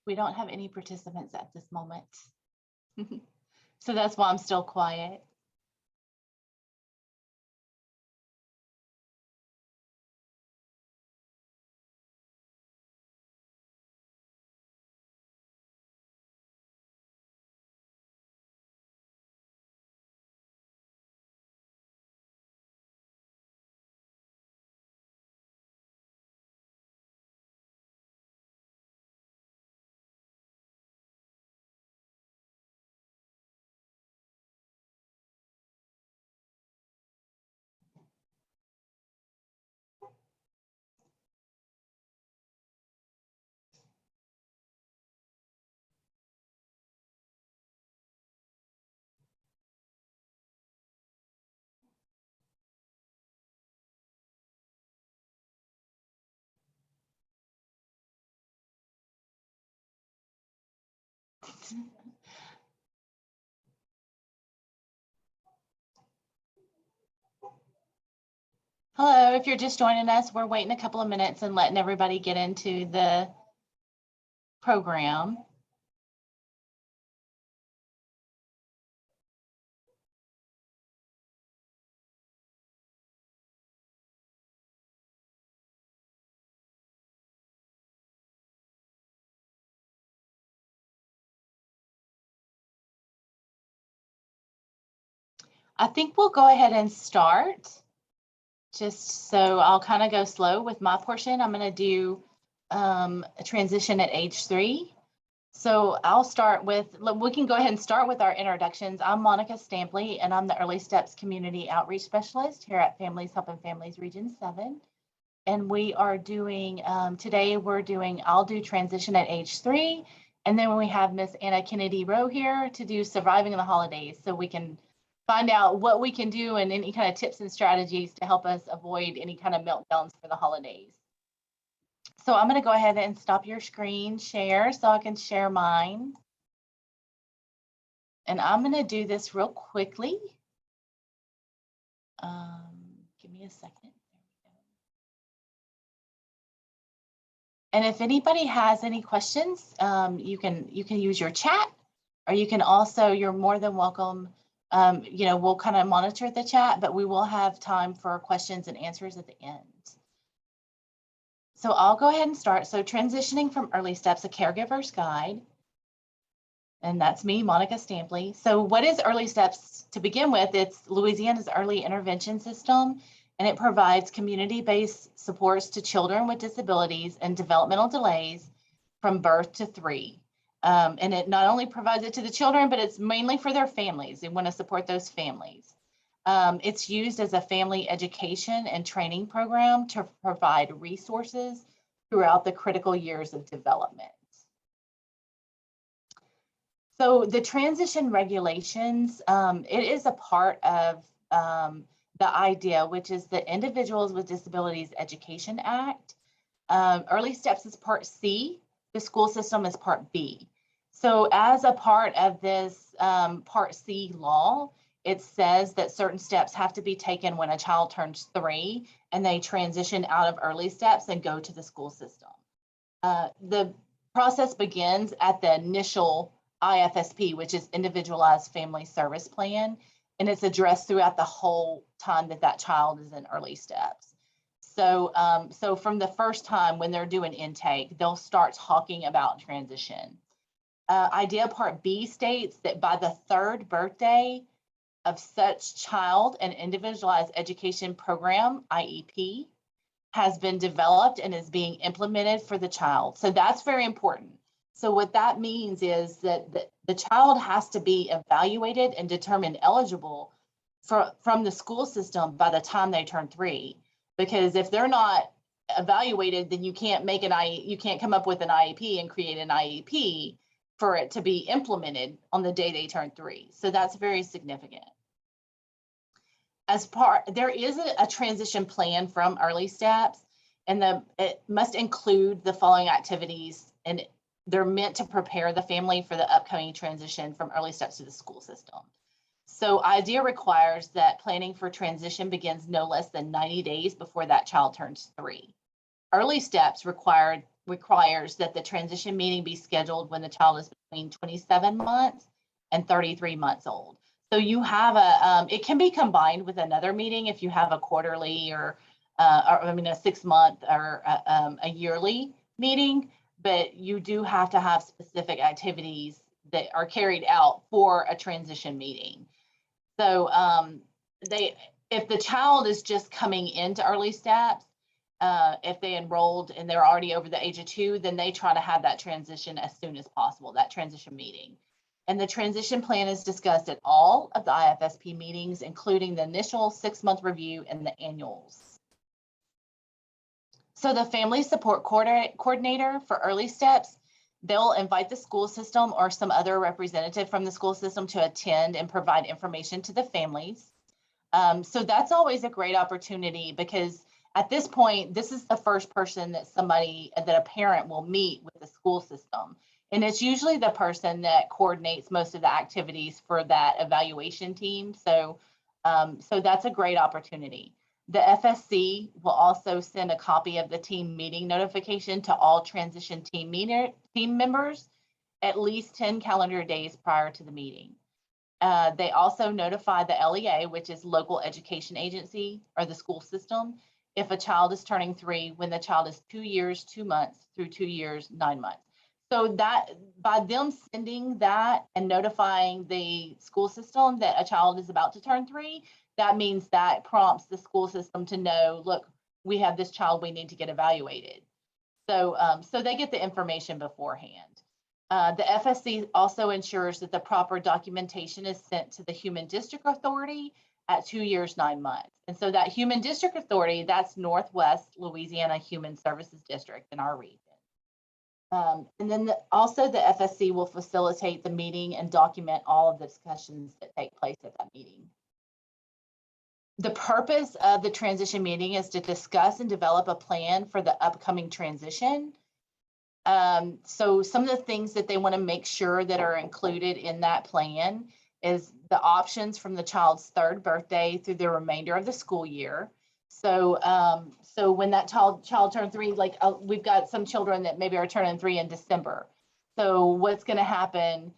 We don't have any participants at this moment. So that's why I'm still quiet. Hello, if you're just joining us, we're waiting a couple of minutes and letting everybody get into the program. I think we'll go ahead and start. Just so I'll kind of go slow with my portion. I'm going to do a transition at age 3. So I'll start with, we can go ahead and start with our introductions. I'm Monica Stampley, and I'm the Early Steps Community Outreach Specialist here at Families Helping Families Region 7. And we are doing, today I'll do transition at age 3. And then we have Miss Anna Kennedy Rowe here to do surviving the holidays, so we can find out what we can do and any kind of tips and strategies to help us avoid any kind of meltdowns for the holidays. So I'm going to go ahead and stop your screen share so I can share mine. And I'm going to do this real quickly. Give me a second. And if anybody has any questions, you can use your chat, or you can also, you're more than welcome. We'll kind of monitor the chat, but we will have time for questions and answers at the end. So I'll go ahead and start. So transitioning from early steps, a caregiver's guide. And that's me, Monica Stampley. So what is early steps? To begin with, it's Louisiana's early intervention system, and it provides community-based supports to children with disabilities and developmental delays from birth to 3. And it not only provides it to the children, but it's mainly for their families. They want to support those families. It's used as a family education and training program to provide resources throughout the critical years of development. So the transition regulations, it is a part of the IDEA, which is the Individuals with Disabilities Education Act. Early Steps is Part C. The school system is Part B. So as a part of this Part C law, it says that certain steps have to be taken when a child turns 3 and they transition out of early steps and go to the school system. The process begins at the initial IFSP, which is Individualized Family Service Plan, and it's addressed throughout the whole time that that child is in early steps. So, so from the first time when they're doing intake, they'll start talking about transition. IDEA Part B states that by the 3rd birthday of such child, an individualized education program, IEP, has been developed and is being implemented for the child. So that's very important. So what that means is that the child has to be evaluated and determined eligible from the school system by the time they turn 3. Because if they're not evaluated, then you can't make you can't come up with an IEP and create an IEP for it to be implemented on the day they turn 3. So that's very significant. There is a transition plan from early steps, and it must include the following activities, and they're meant to prepare the family for the upcoming transition from early steps to the school system. So IDEA requires that planning for transition begins no less than 90 days before that child turns 3. Early steps require requires that the transition meeting be scheduled when the child is between 27 months and 33 months old. So you have it can be combined with another meeting if you have a quarterly or a 6-month or a yearly meeting, but you do have to have specific activities that are carried out for a transition meeting. So if the child is just coming into early steps, if they enrolled and they're already over the age of 2, then they try to have that transition as soon as possible, that transition meeting. And the transition plan is discussed at all of the IFSP meetings, including the initial 6-month review and the annuals. So the family support coordinator for early steps, they'll invite the school system or some other representative from the school system to attend and provide information to the families. So that's always a great opportunity, because at this point, this is the first person that a parent will meet with the school system. And it's usually the person that coordinates most of the activities for that evaluation team. So that's a great opportunity. The FSC will also send a copy of the team meeting notification to all transition team members at least 10 calendar days prior to the meeting. They also notify the LEA, which is local education agency, or the school system, if a child is turning 3 when the child is 2 years, 2 months through 2 years, 9 months. So that by them sending that and notifying the school system that a child is about to turn 3, that means that prompts the school system to know, look, we have this child, we need to get evaluated. So they get the information beforehand. The FSC also ensures that the proper documentation is sent to the Human District Authority at 2 years, 9 months. And so that Human District Authority, that's Northwest Louisiana Human Services District in our region. And then also the FSC will facilitate the meeting and document all of the discussions that take place at that meeting. The purpose of the transition meeting is to discuss and develop a plan for the upcoming transition. So some of the things that they want to make sure that are included in that plan is the options from the child's 3rd birthday through the remainder of the school year. So when that child turns 3, like we've got some children that maybe are turning 3 in December. So what's going to happen?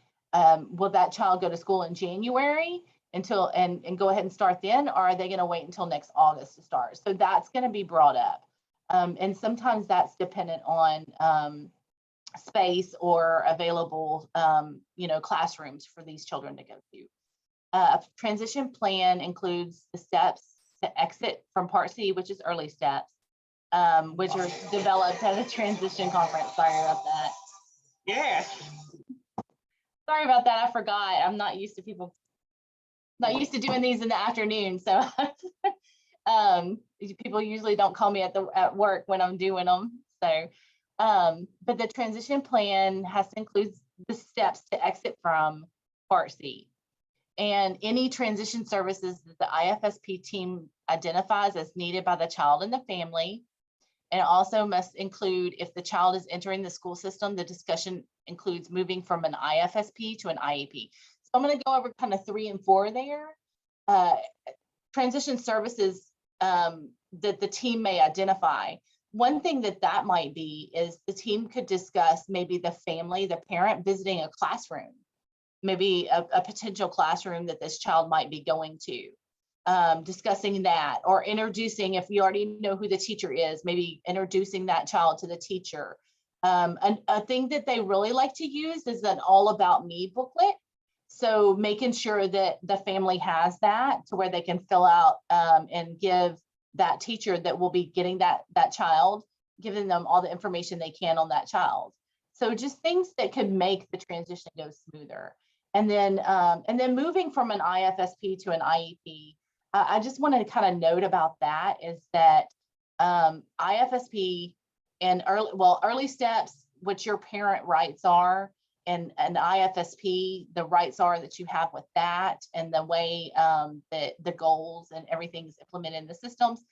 Will that child go to school in January until and go ahead and start then, or are they going to wait until next August to start? So that's going to be brought up, and sometimes that's dependent on space or available classrooms for these children to go to. A transition plan includes the steps to exit from Part C, which is early steps, which are developed at a transition conference. Sorry about that. Yeah. Sorry about that. I forgot. I'm not used to doing these in the afternoon. So people usually don't call me at work when I'm doing them. So, but the transition plan has to include the steps to exit from Part C. And any transition services that the IFSP team identifies as needed by the child and the family. And also must include, if the child is entering the school system, the discussion includes moving from an IFSP to an IEP. So I'm going to go over kind of 3 and 4 there. Transition services that the team may identify. One thing that might be is the team could discuss maybe the family, the parent visiting a classroom, maybe a potential classroom that this child might be going to, discussing that, or introducing, if you already know who the teacher is, maybe introducing that child to the teacher. A thing that they really like to use is an all about me booklet. So making sure that the family has that to where they can fill out and give that teacher that will be getting that child, giving them all the information they can on that child. So just things that could make the transition go smoother. And then moving from an IFSP to an IEP, I just want to kind of note about that is that IFSP and early steps, what your parent rights are, and an IFSP, the rights are that you have with that, and the way that the goals and everything's implemented in the systems,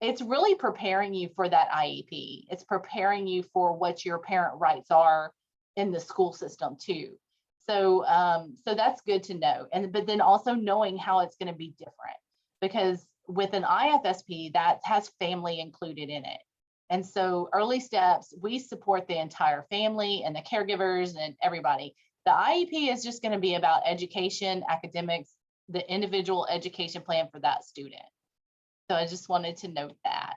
it's really preparing you for that IEP. It's preparing you for what your parent rights are in the school system too. So that's good to know. But then also knowing how it's going to be different, because with an IFSP that has family included in it. And so early steps, we support the entire family and the caregivers and everybody. The IEP is just going to be about education, academics, the individual education plan for that student. So I just wanted to note that.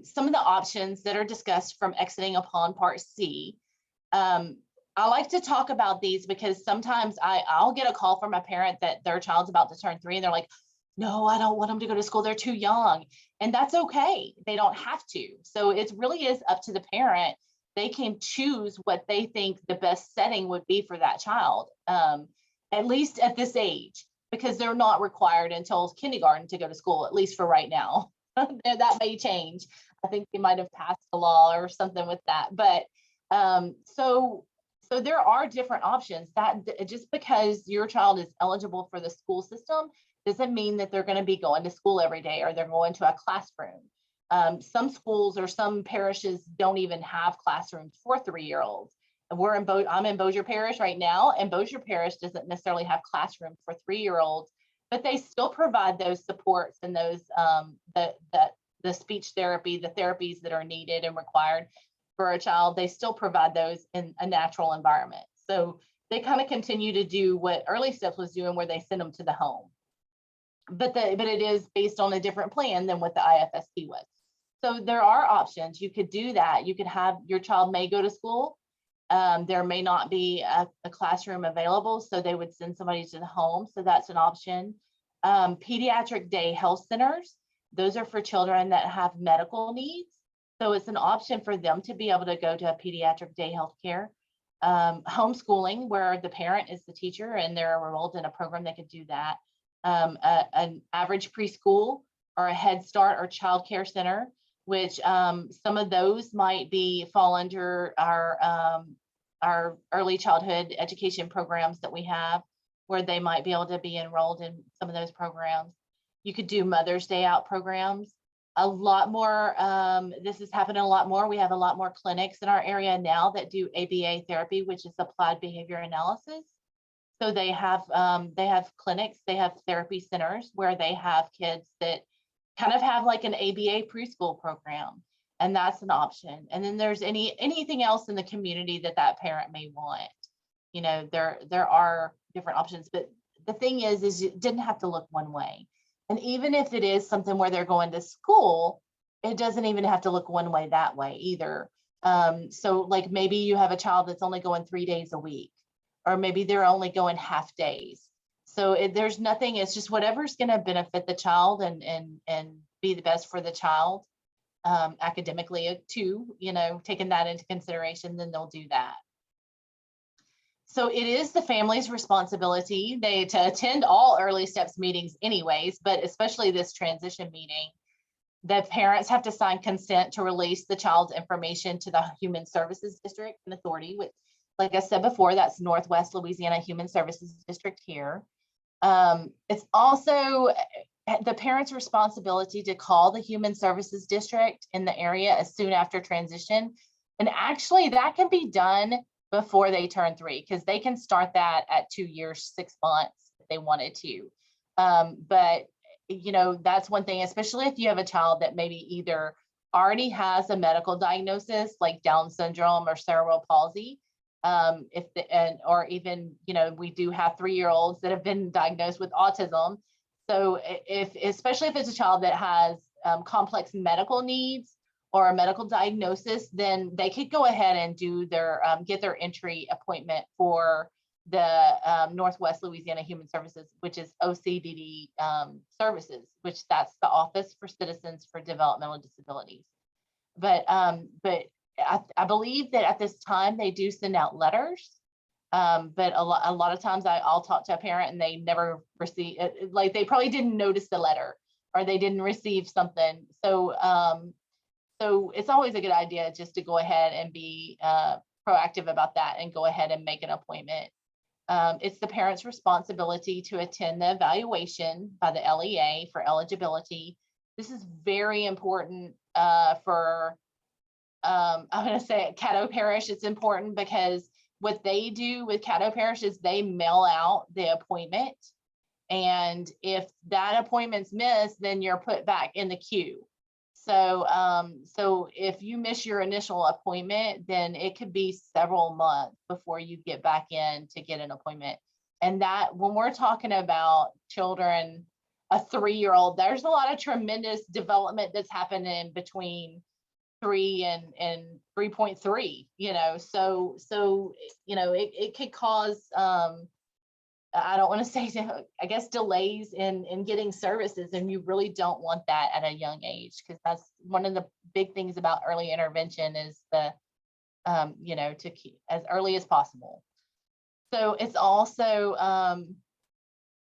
Some of the options that are discussed from exiting upon Part C. I like to talk about these because sometimes I'll get a call from a parent that their child's about to turn 3 and they're like, no, I don't want them to go to school. They're too young. And that's okay. They don't have to. So it really is up to the parent. They can choose what they think the best setting would be for that child, at least at this age, because they're not required until kindergarten to go to school, at least for right now. That may change. I think they might have passed a law or something with that. But so there are different options. That just because your child is eligible for the school system doesn't mean that they're going to be going to school every day or they're going to a classroom. Some schools or some parishes don't even have classrooms for 3-year-olds. I'm in Bossier Parish right now, and Bossier Parish doesn't necessarily have classrooms for 3-year-olds, but they still provide those supports and those the speech therapy, the therapies that are needed and required for a child. They still provide those in a natural environment. So they kind of continue to do what Early Steps was doing, where they send them to the home. But it is based on a different plan than what the IFSP was. So there are options. You could do that. You could have your child may go to school. There may not be a classroom available, so they would send somebody to the home. So that's an option. Pediatric day health centers. Those are for children that have medical needs. So it's an option for them to be able to go to a pediatric day health care. Homeschooling, where the parent is the teacher and they're enrolled in a program that could do that. An average preschool or a Head Start or child care center, which some of those might fall under our early childhood education programs that we have, where they might be able to be enrolled in some of those programs. You could do Mother's Day out programs. A lot more, this is happening a lot more. We have a lot more clinics in our area now that do ABA therapy, which is applied behavior analysis. So they have clinics, they have therapy centers where they have kids that kind of have like an ABA preschool program, and that's an option. And then there's anything else in the community that parent may want. You know, there are different options, but the thing is it didn't have to look one way. And even if it is something where they're going to school, it doesn't even have to look one way that way either. So like maybe you have a child that's only going 3 days a week, or maybe they're only going half days. So there's nothing, it's just whatever's going to benefit the child and be the best for the child academically too, you know, taking that into consideration, then they'll do that. So it is the family's responsibility to attend all Early Steps meetings anyways, but especially this transition meeting. The parents have to sign consent to release the child's information to the Human Services District and Authority, which, like I said before, that's Northwest Louisiana Human Services District here. It's also the parent's responsibility to call the Human Services District in the area as soon after transition. And actually that can be done before they turn 3, because they can start that at 2 years, 6 months if they wanted to. But you know, that's one thing, especially if you have a child that maybe either already has a medical diagnosis like Down syndrome or cerebral palsy, or even, you know, we do have 3-year-olds that have been diagnosed with autism. So especially if it's a child that has complex medical needs or a medical diagnosis, then they could go ahead and do their get their entry appointment for the Northwest Louisiana Human Services, which is OCDD services, which that's the Office for Citizens for Developmental Disabilities. But I believe that at this time they do send out letters, but a lot of times I'll talk to a parent and they never receive, like they probably didn't notice the letter or they didn't receive something. So so it's always a good idea just to go ahead and be proactive about that and go ahead and make an appointment. It's the parent's responsibility to attend the evaluation by the LEA for eligibility. This is very important for, I'm going to say at Caddo Parish, it's important because what they do with Caddo Parish is they mail out the appointment. And if that appointment's missed, then you're put back in the queue. So if you miss your initial appointment, then it could be several months before you get back in to get an appointment. And that, when we're talking about children, a 3-year-old, there's a lot of tremendous development that's happening between 3 and 3.3, so it could cause I don't want to say, I guess, delays in getting services, and you really don't want that at a young age, because that's one of the big things about early intervention is to keep as early as possible. So it's also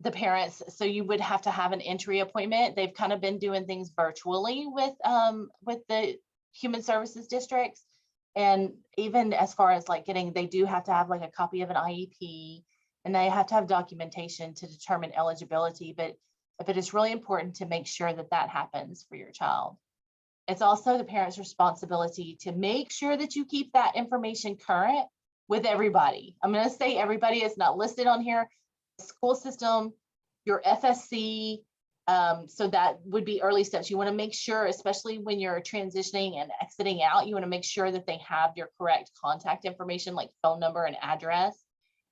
the parents. So you would have to have an entry appointment. They've kind of been doing things virtually with the human services districts, and even as far as like they do have to have like a copy of an IEP. And they have to have documentation to determine eligibility, but it is really important to make sure that that happens for your child. It's also the parent's responsibility to make sure that you keep that information current with everybody. I'm going to say everybody is not listed on here. The school system, your FSC, so that would be early steps. You want to make sure, especially when you're transitioning and exiting out, you want to make sure that they have your correct contact information, like phone number and address.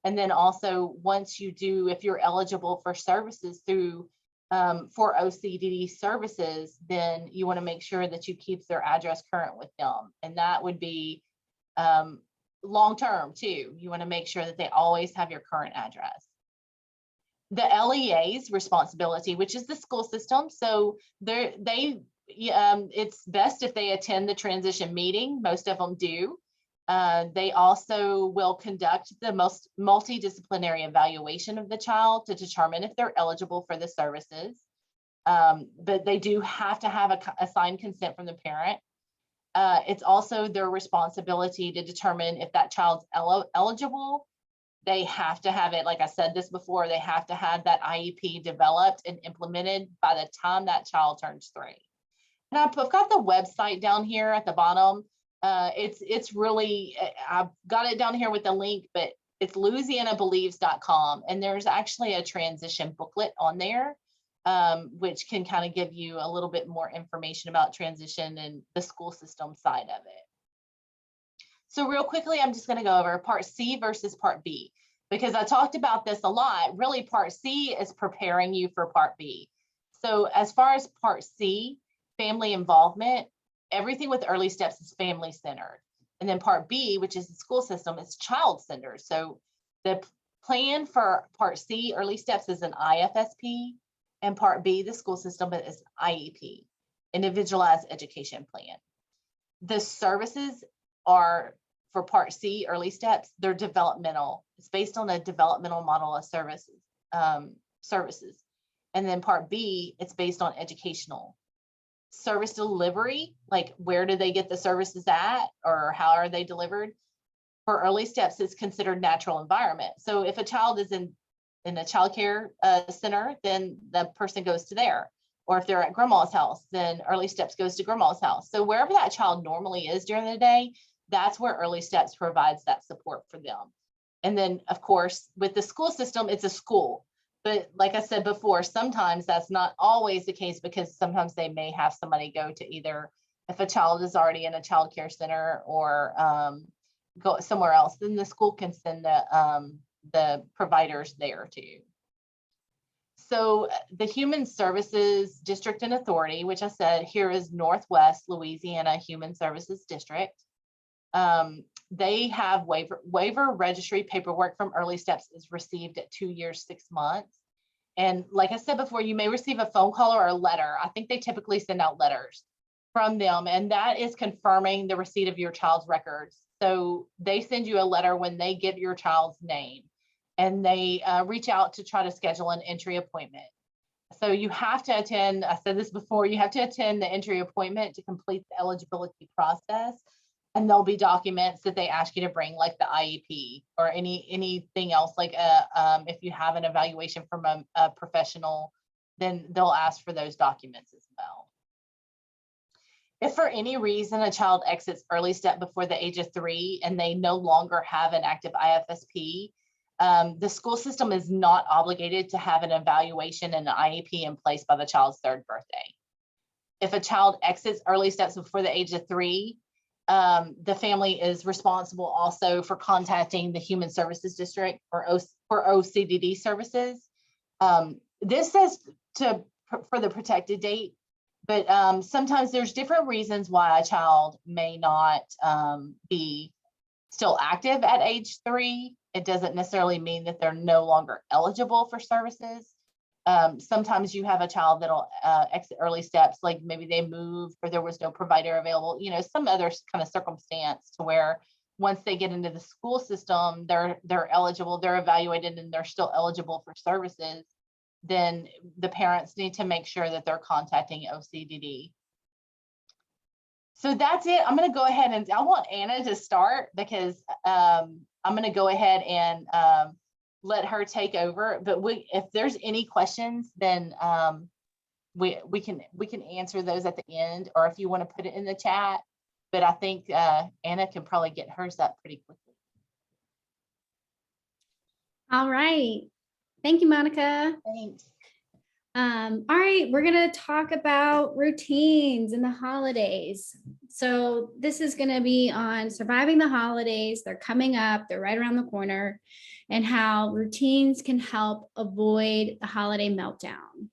And then also, once you do, if you're eligible for services through for OCDD services, then you want to make sure that you keep their address current with them. And that would be long term too. You want to make sure that they always have your current address. The LEA's responsibility, which is the school system. So it's best if they attend the transition meeting. Most of them do. They also will conduct the most multidisciplinary evaluation of the child to determine if they're eligible for the services. But they do have to have a signed consent from the parent. It's also their responsibility to determine if that child's eligible. They have to have it, like I said this before, they have to have that IEP developed and implemented by the time that child turns 3. And I've got the website down here at the bottom. It's really, I've got it down here with the link, but it's louisianabelieves.com, and there's actually a transition booklet on there, which can kind of give you a little bit more information about transition and the school system side of it. So real quickly, I'm just going to go over Part C versus Part B, because I talked about this a lot. Really, Part C is preparing you for Part B. So as far as Part C, family involvement, everything with early steps is family centered. And then Part B, which is the school system, is child centered. So the plan for Part C, early steps, is an IFSP, and Part B, the school system, is IEP, individualized education plan. The services are, for Part C, early steps, they're developmental. It's based on a developmental model of services. And then Part B, it's based on educational. Service delivery, like where do they get the services at, or how are they delivered? For early steps, it's considered natural environment. So if a child is in a child care center, then the person goes to there. Or if they're at grandma's house, then early steps goes to grandma's house. So wherever that child normally is during the day, that's where early steps provides that support for them. And then, of course, with the school system, it's a school. But like I said before, sometimes that's not always the case, because sometimes they may have somebody go to either, if a child is already in a child care center or go somewhere else, then the school can send the providers there too. So the Human Services District and Authority, which I said here is Northwest Louisiana Human Services District. They have waiver registry paperwork from early steps is received at 2 years, 6 months. And like I said before, you may receive a phone call or a letter. I think they typically send out letters from them, and that is confirming the receipt of your child's records. So they send you a letter when they get your child's name, and they reach out to try to schedule an entry appointment. So you have to attend, I said this before, you have to attend the entry appointment to complete the eligibility process. And there'll be documents that they ask you to bring, like the IEP or anything else, like if you have an evaluation from a professional, then they'll ask for those documents as well. If for any reason a child exits early step before the age of 3 and they no longer have an active IFSP, the school system is not obligated to have an evaluation and an IEP in place by the child's 3rd birthday. if a child exits early steps before the age of 3, the family is responsible also for contacting the Human Services District or OCDD services. This says for the protected date, but sometimes there's different reasons why a child may not be still active at age 3. It doesn't necessarily mean that they're no longer eligible for services. Sometimes you have a child that'll exit early steps, like maybe they moved or there was no provider available, you know, some other kind of circumstance to where once they get into the school system, they're eligible, they're evaluated, and they're still eligible for services. Then the parents need to make sure that they're contacting OCDD. So that's it. I'm going to go ahead and I want Anna to start because I'm going to go ahead and let her take over. But if there's any questions, then we can answer those at the end, or if you want to put it in the chat. But I think Anna can probably get hers up pretty quickly. All right. Thank you, Monica. Thanks. All right, we're going to talk about routines in the holidays. So this is going to be on surviving the holidays. They're coming up, they're right around the corner, and how routines can help avoid the holiday meltdown.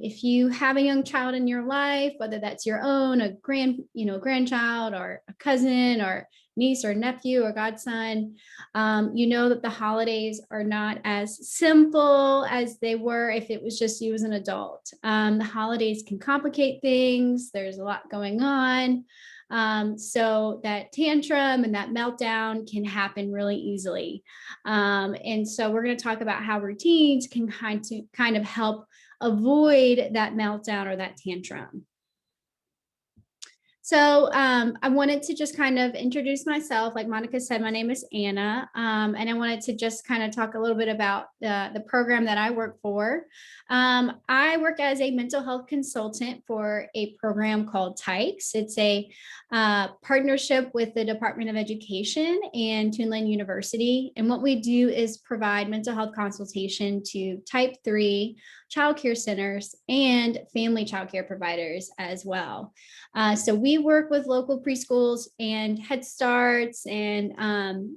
If you have a young child in your life, whether that's your own, a grandchild, or a cousin, or niece or nephew or godson, you know that the holidays are not as simple as they were if it was just you as an adult. The holidays can complicate things. There's a lot going on. So that tantrum and that meltdown can happen really easily. And so we're going to talk about how routines can kind of help avoid that meltdown or that tantrum. So I wanted to just kind of introduce myself. Like Monica said, my name is Anna, and I wanted to just kind of talk a little bit about the program that I work for. I work as a mental health consultant for a program called TIKES. It's a partnership with the Department of Education and Tulane University. And what we do is provide mental health consultation to type 3 child care centers and family child care providers as well. So we work with local preschools and Head Starts and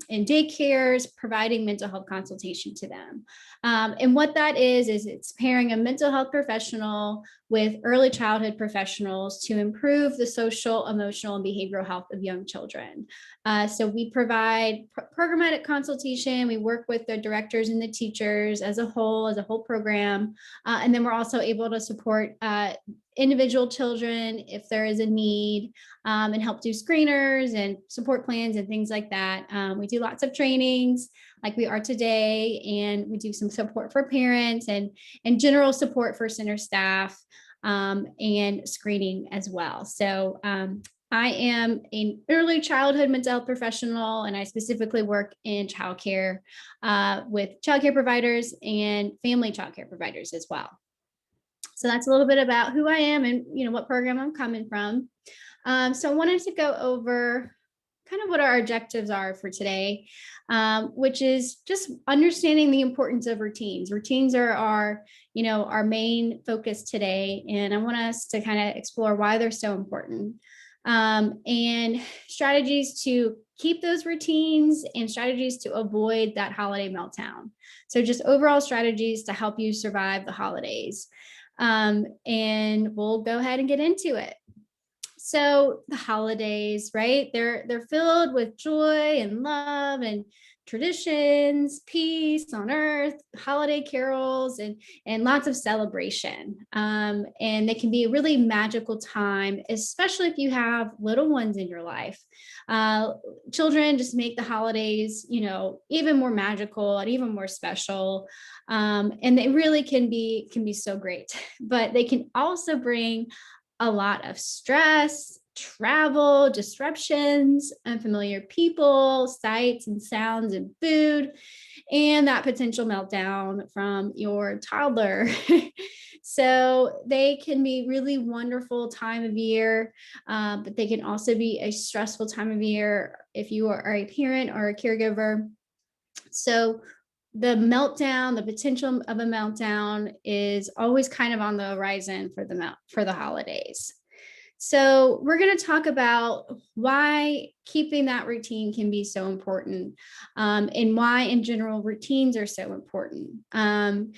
daycares, providing mental health consultation to them. And what that is it's pairing a mental health professional with early childhood professionals to improve the social, emotional, and behavioral health of young children. So we provide programmatic consultation. We work with the directors and the teachers as a whole program. And then we're also able to support individual children if there is a need, and help do screeners and support plans and things like that. We do lots of trainings like we are today, and we do some support for parents and general support for center staff, and screening as well. So I am an early childhood mental health professional, and I specifically work in childcare with childcare providers and family childcare providers as well. So that's a little bit about who I am and what program I'm coming from. So I wanted to go over kind of what our objectives are for today, which is just understanding the importance of routines. Routines are our main focus today, and I want us to kind of explore why they're so important, and strategies to keep those routines and strategies to avoid that holiday meltdown. So just overall strategies to help you survive the holidays. And we'll go ahead and get into it. So the holidays, right? They're filled with joy and love and traditions, peace on earth, holiday carols, and lots of celebration. And they can be a really magical time, especially if you have little ones in your life. Children just make the holidays, even more magical and even more special. And they really can be so great, but they can also bring a lot of stress, travel, disruptions, unfamiliar people, sights and sounds and food, and that potential meltdown from your toddler. So they can be really wonderful time of year, but they can also be a stressful time of year if you are a parent or a caregiver. So the meltdown, the potential of a meltdown is always kind of on the horizon for the holidays. So we're going to talk about why keeping that routine can be so important, and why in general routines are so important. And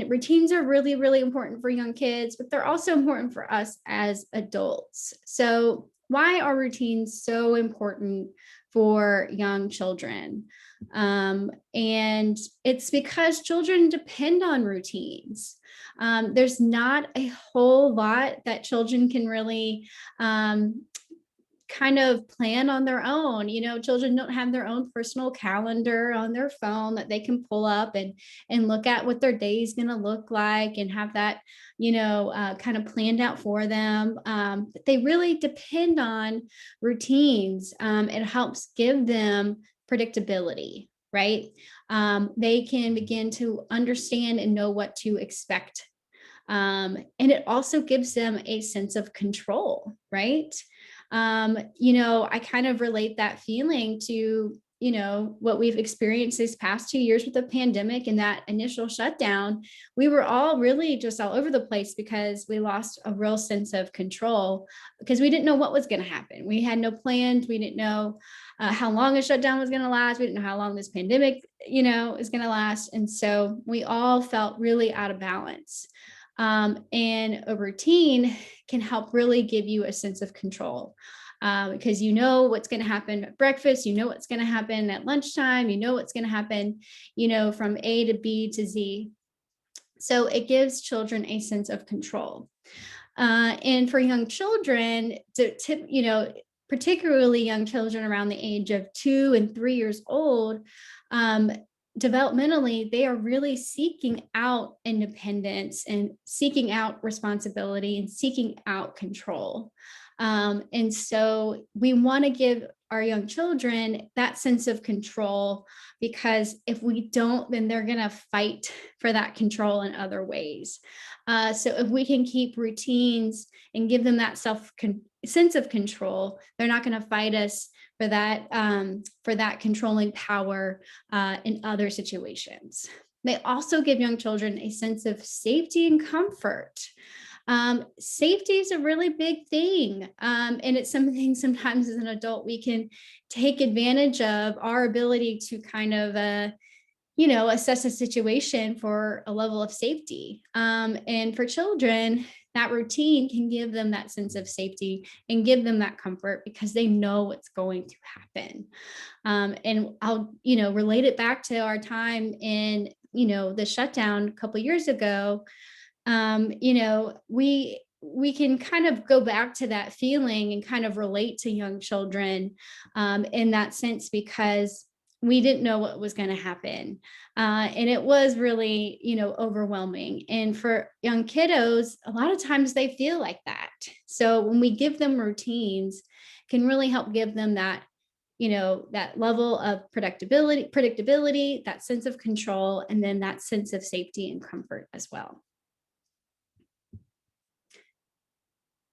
routines are really, really important for young kids, but they're also important for us as adults. So why are routines so important for young children? And it's because children depend on routines. There's not a whole lot that children can really kind of plan on their own. Children don't have their own personal calendar on their phone that they can pull up and look at what their day is going to look like and have that, kind of planned out for them. They really depend on routines. It helps give them predictability, right? They can begin to understand and know what to expect. And it also gives them a sense of control, right? I kind of relate that feeling to, what we've experienced these past 2 years with the pandemic and that initial shutdown. We were all really just all over the place because we lost a real sense of control because we didn't know what was going to happen. We had no plans. We didn't know how long a shutdown was going to last. We didn't know how long this pandemic, is going to last. And so we all felt really out of balance. And a routine can help really give you a sense of control. Because you know what's going to happen at breakfast, you know what's going to happen at lunchtime, you know what's going to happen, from A to B to Z. So it gives children a sense of control. And for young children, particularly young children around the age of 2 and 3 years old, developmentally, they are really seeking out independence and seeking out responsibility and seeking out control. And so we want to give our young children that sense of control, because if we don't, then they're going to fight for that control in other ways. So if we can keep routines and give them that sense of control, they're not going to fight us for that controlling power in other situations. They also give young children a sense of safety and comfort. Safety is a really big thing. And it's something sometimes as an adult, we can take advantage of our ability to kind of, assess a situation for a level of safety. And for children, that routine can give them that sense of safety and give them that comfort because they know what's going to happen. And I'll, relate it back to our time in, the shutdown a couple of years ago. We can kind of go back to that feeling and kind of relate to young children in that sense, because we didn't know what was going to happen. And it was really, overwhelming. And for young kiddos, a lot of times they feel like that. So when we give them routines, can really help give them that, that level of predictability, that sense of control, and then that sense of safety and comfort as well.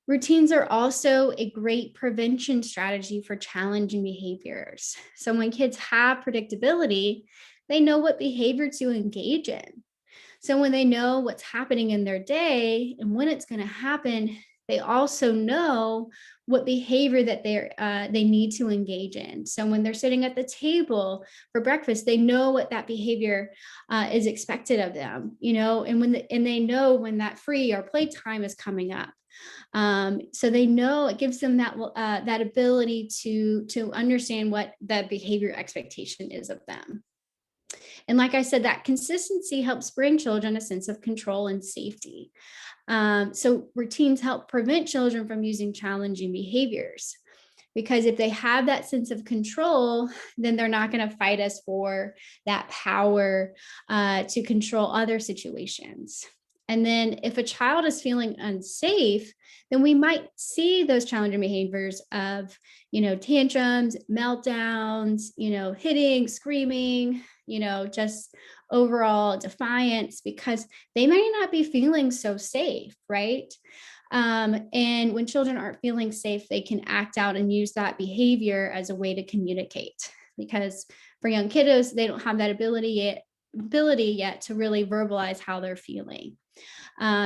Routines are also a great prevention strategy for challenging behaviors. So when kids have predictability, they know what behavior to engage in. So when they know what's happening in their day and when it's going to happen, they also know what behavior that they need to engage in. So when they're sitting at the table for breakfast, they know what that behavior is expected of them, and they know when that free or playtime is coming up. So they know, it gives them that ability to understand what that behavior expectation is of them. And like I said, that consistency helps bring children a sense of control and safety. So routines help prevent children from using challenging behaviors, because if they have that sense of control, then they're not going to fight us for that power to control other situations. And then if a child is feeling unsafe, then we might see those challenging behaviors of, tantrums, meltdowns, hitting, screaming, just overall defiance, because they may not be feeling so safe, right? And when children aren't feeling safe, they can act out and use that behavior as a way to communicate, because for young kiddos, they don't have that ability yet to really verbalize how they're feeling.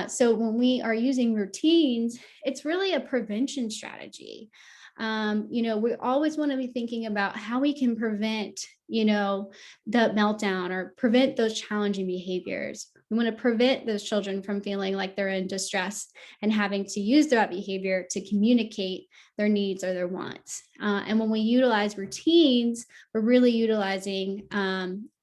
So when we are using routines, it's really a prevention strategy. We always want to be thinking about how we can prevent, the meltdown or prevent those challenging behaviors. We want to prevent those children from feeling like they're in distress and having to use that behavior to communicate their needs or their wants. And when we utilize routines, we're really utilizing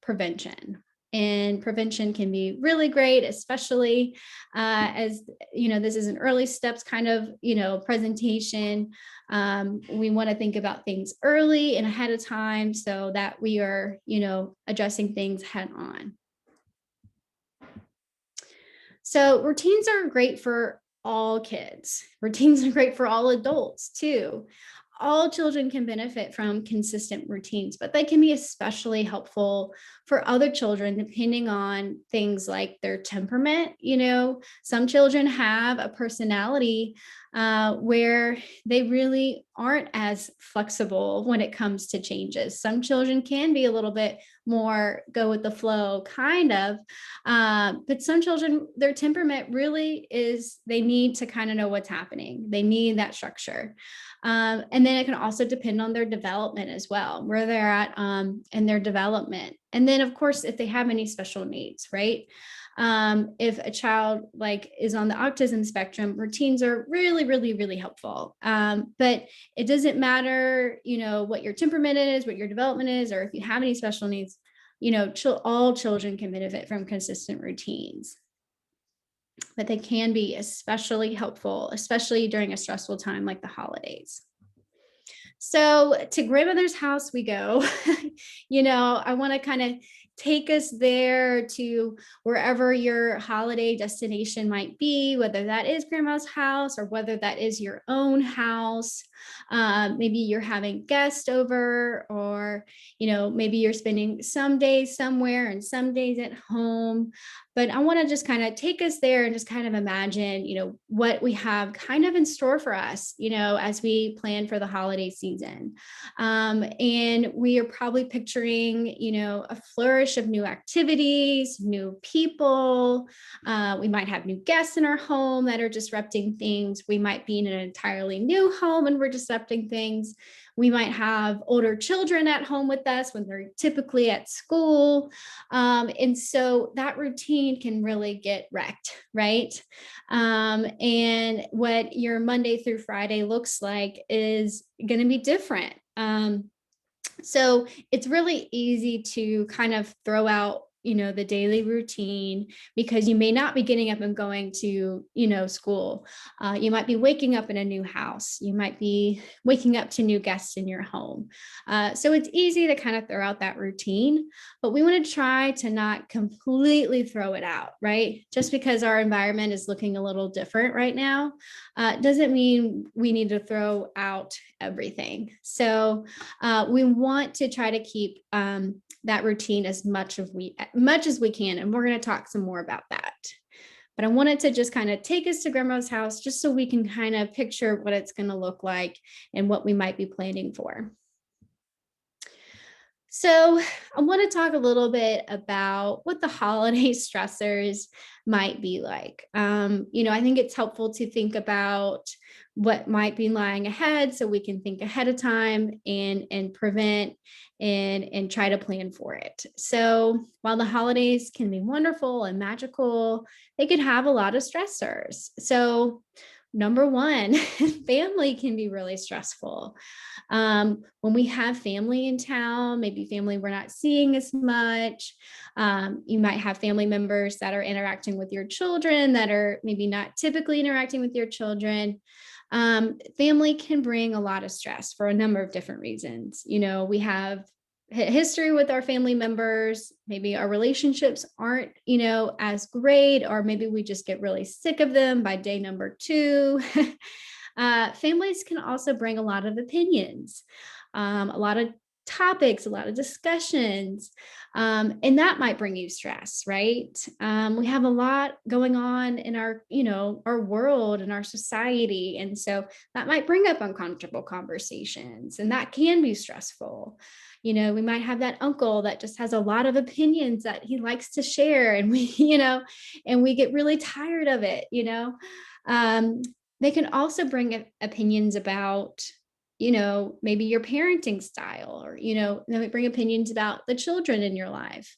prevention. And prevention can be really great, especially as, this is an early steps kind of, presentation. We want to think about things early and ahead of time so that we are, addressing things head on. So routines are great for all kids. Routines are great for all adults too. All children can benefit from consistent routines, but they can be especially helpful for other children depending on things like their temperament. Some children have a personality where they really aren't as flexible when it comes to changes. Some children can be a little bit more go with the flow, kind of. But some children, their temperament really is, they need to kind of know what's happening. They need that structure. And then it can also depend on their development as well, where they're at in their development. And then, of course, if they have any special needs, right? If a child is on the autism spectrum, routines are really, really, really helpful. But it doesn't matter, what your temperament is, what your development is, or if you have any special needs, all children can benefit from consistent routines. But they can be especially helpful, especially during a stressful time like the holidays. So to grandmother's house we go. I want to kind of take us there to wherever your holiday destination might be, whether that is grandma's house or whether that is your own house. Maybe you're having guests over, or, maybe you're spending some days somewhere and some days at home. But I want to just kind of take us there and just kind of imagine, what we have kind of in store for us, as we plan for the holiday season. And we are probably picturing, a flourish of new activities, new people. We might have new guests in our home that are disrupting things. We might be in an entirely new home and we're disrupting things. We might have older children at home with us when they're typically at school. And so that routine can really get wrecked, right? And what your Monday through Friday looks like is going to be different. So it's really easy to kind of throw out, the daily routine because you may not be getting up and going to, school. You might be waking up in a new house. You might be waking up to new guests in your home. So it's easy to kind of throw out that routine, but we want to try to not completely throw it out, right? Just because our environment is looking a little different right now, doesn't mean we need to throw out everything. So we want to try to keep that routine as much as we can. And we're going to talk some more about that. But I wanted to just kind of take us to grandma's house just so we can kind of picture what it's going to look like and what we might be planning for. So I want to talk a little bit about what the holiday stressors might be like. I think it's helpful to think about what might be lying ahead so we can think ahead of time and prevent and try to plan for it. So while the holidays can be wonderful and magical, they could have a lot of stressors. So number one, family can be really stressful. When we have family in town, maybe family we're not seeing as much, you might have family members that are interacting with your children that are maybe not typically interacting with your children. Family can bring a lot of stress for a number of different reasons. We have history with our family members. Maybe our relationships aren't, as great, or maybe we just get really sick of them by day number 2. Families can also bring a lot of opinions, a lot of topics, a lot of discussions, and that might bring you stress, right? We have a lot going on in our, our world and our society. And so that might bring up uncomfortable conversations, and that can be stressful. We might have that uncle that just has a lot of opinions that he likes to share, and and we get really tired of it. They can also bring opinions about, maybe your parenting style, or, they might bring opinions about the children in your life.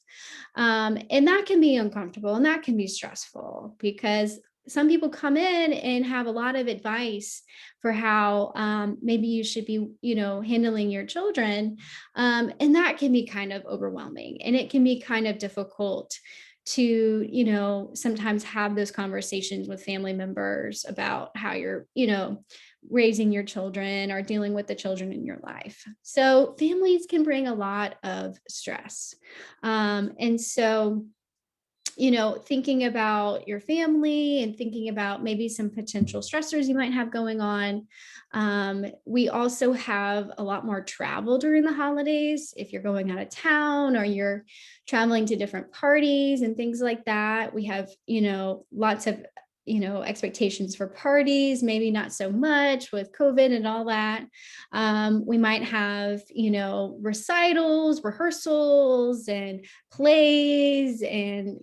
And that can be uncomfortable, and that can be stressful, because some people come in and have a lot of advice for how maybe you should be, handling your children. And that can be kind of overwhelming, and it can be kind of difficult to, sometimes have those conversations with family members about how you're, raising your children or dealing with the children in your life. So families can bring a lot of stress. And so, thinking about your family and thinking about maybe some potential stressors you might have going on. We also have a lot more travel during the holidays. If you're going out of town or you're traveling to different parties and things like that, we have, lots of expectations for parties, maybe not so much with COVID and all that. We might have, recitals, rehearsals, and plays, and,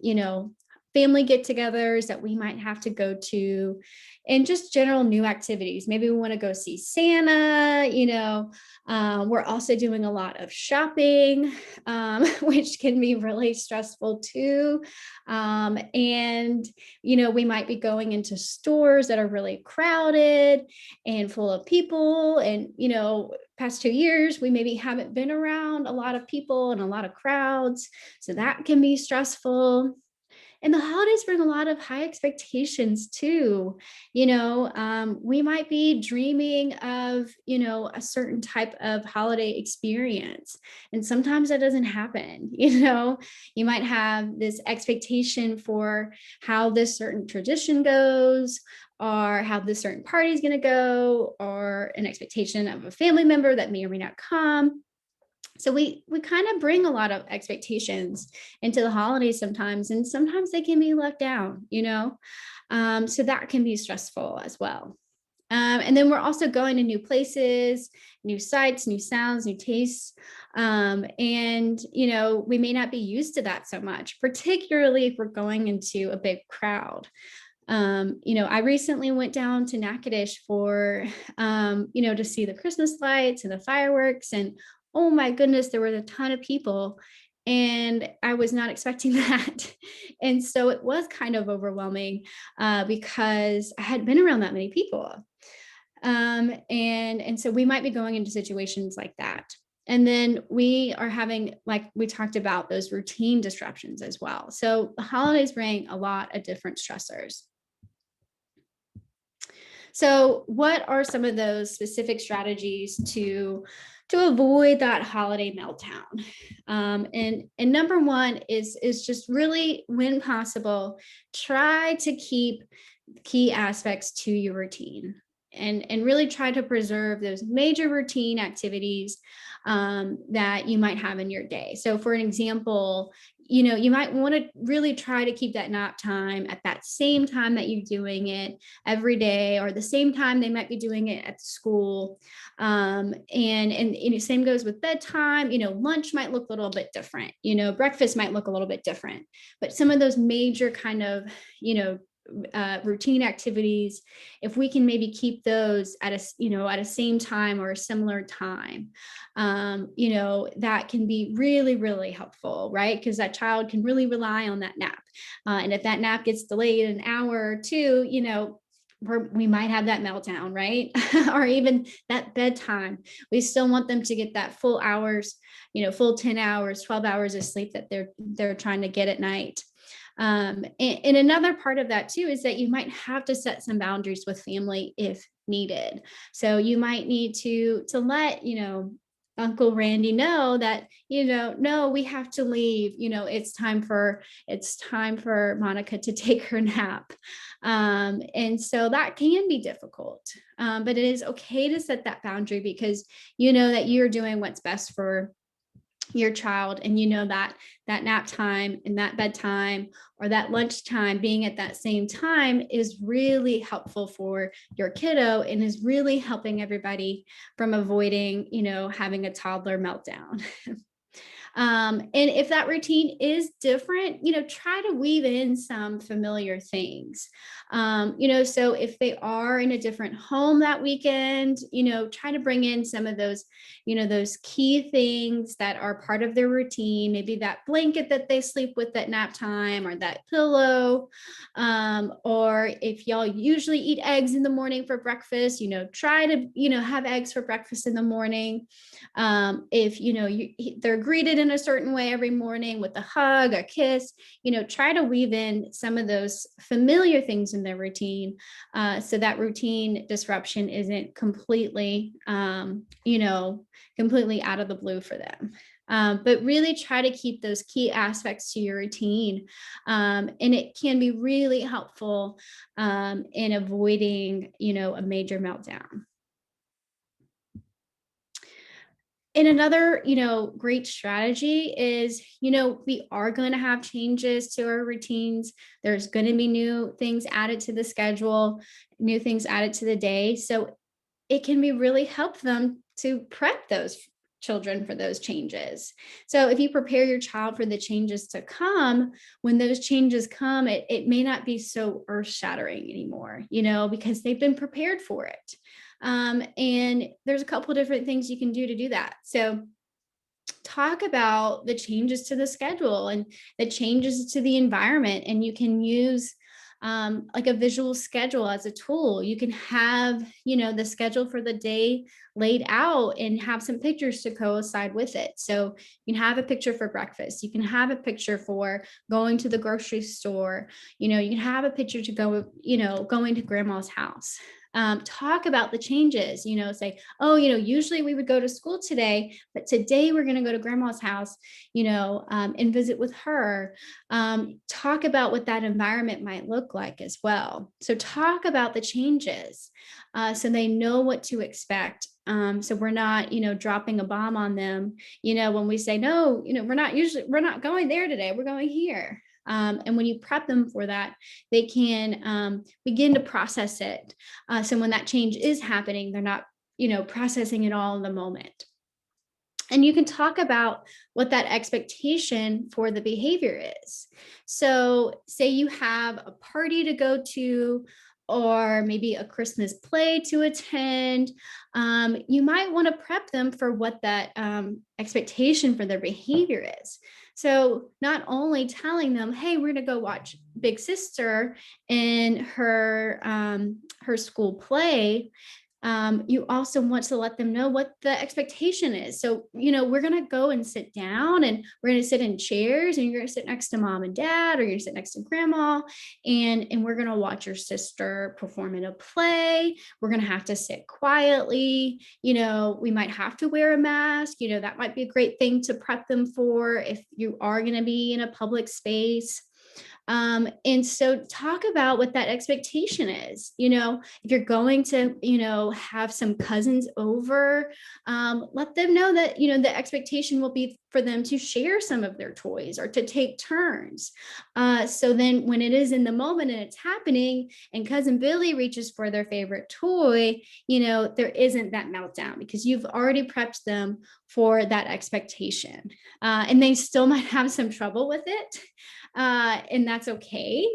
family get-togethers that we might have to go to, and just general new activities. Maybe we want to go see Santa. We're also doing a lot of shopping, which can be really stressful too. And, we might be going into stores that are really crowded and full of people. And, past 2 years, we maybe haven't been around a lot of people and a lot of crowds. So that can be stressful. And the holidays bring a lot of high expectations too. We might be dreaming of, a certain type of holiday experience. And sometimes that doesn't happen. You might have this expectation for how this certain tradition goes, or how this certain party is going to go, or an expectation of a family member that may or may not come. So we kind of bring a lot of expectations into the holidays sometimes, and sometimes they can be let down, so that can be stressful as well. And then we're also going to new places, new sights, new sounds, new tastes. And, we may not be used to that so much, particularly if we're going into a big crowd. I recently went down to Natchitoches for, to see the Christmas lights and the fireworks, and oh my goodness, there were a ton of people, and I was not expecting that. And so it was kind of overwhelming because I hadn't been around that many people. And so we might be going into situations like that. And then we are having, like we talked about, those routine disruptions as well. So the holidays bring a lot of different stressors. So what are some of those specific strategies to avoid that holiday meltdown? And number one is just really, when possible, try to keep key aspects to your routine, and really try to preserve those major routine activities that you might have in your day. So for an example, you might want to really try to keep that nap time at that same time that you're doing it every day, or the same time they might be doing it at school. And same goes with bedtime. Lunch might look a little bit different. Breakfast might look a little bit different. But some of those major kind of, routine activities, if we can maybe keep those at a same time or a similar time, that can be really, really helpful, right? Because that child can really rely on that nap. And if that nap gets delayed an hour or two, we might have that meltdown, right? Or even that bedtime. We still want them to get that full hours, full 10 hours, 12 hours of sleep that they're trying to get at night. And another part of that too is that you might have to set some boundaries with family if needed. So you might need to let Uncle Randy know that, no, we have to leave, it's time for Monica to take her nap. And so that can be difficult. But it is okay to set that boundary, because you know that you're doing what's best for your child, and that nap time and that bedtime or that lunchtime being at that same time is really helpful for your kiddo, and is really helping everybody from avoiding having a toddler meltdown. And if that routine is different, try to weave in some familiar things. So if they are in a different home that weekend, try to bring in some of those, those key things that are part of their routine, maybe that blanket that they sleep with at nap time, or that pillow. Or if y'all usually eat eggs in the morning for breakfast, try to, have eggs for breakfast in the morning. If, they're greeted in a certain way every morning with a hug, a kiss, try to weave in some of those familiar things in their routine, so that routine disruption isn't completely, completely out of the blue for them. But really try to keep those key aspects to your routine. And it can be really helpful in avoiding, a major meltdown. And another, great strategy is, we are going to have changes to our routines. There's going to be new things added to the schedule, new things added to the day. So it can be really help them to prep those children for those changes. So if you prepare your child for the changes to come, when those changes come, it may not be so earth-shattering anymore, because they've been prepared for it. And there's a couple of different things you can do that. So talk about the changes to the schedule and the changes to the environment. And you can use like a visual schedule as a tool. You can have, the schedule for the day laid out and have some pictures to coincide with it. So you can have a picture for breakfast. You can have a picture for going to the grocery store. You can have a picture to go, going to grandma's house. Talk about the changes, say, oh, usually we would go to school today, but today we're going to go to grandma's house, and visit with her. Talk about what that environment might look like as well. So talk about the changes, so they know what to expect. So we're not, dropping a bomb on them, when we say, no, we're not going there today, we're going here. And when you prep them for that, they can begin to process it. So when that change is happening, they're not, processing it all in the moment. And you can talk about what that expectation for the behavior is. So say you have a party to go to, or maybe a Christmas play to attend, you might want to prep them for what that expectation for their behavior is. So not only telling them, hey, we're going to go watch Big Sister in her school play, you also want to let them know what the expectation is. So, we're going to go and sit down, and we're going to sit in chairs, and you're going to sit next to mom and dad, or you're going to sit next to grandma, and we're going to watch your sister perform in a play. We're going to have to sit quietly. We might have to wear a mask. That might be a great thing to prep them for if you are going to be in a public space. And so talk about what that expectation is. If you're going to, have some cousins over, let them know that, the expectation will be for them to share some of their toys or to take turns. So then when it is in the moment and it's happening and cousin Billy reaches for their favorite toy, there isn't that meltdown, because you've already prepped them for that expectation. And they still might have some trouble with it. And that's okay.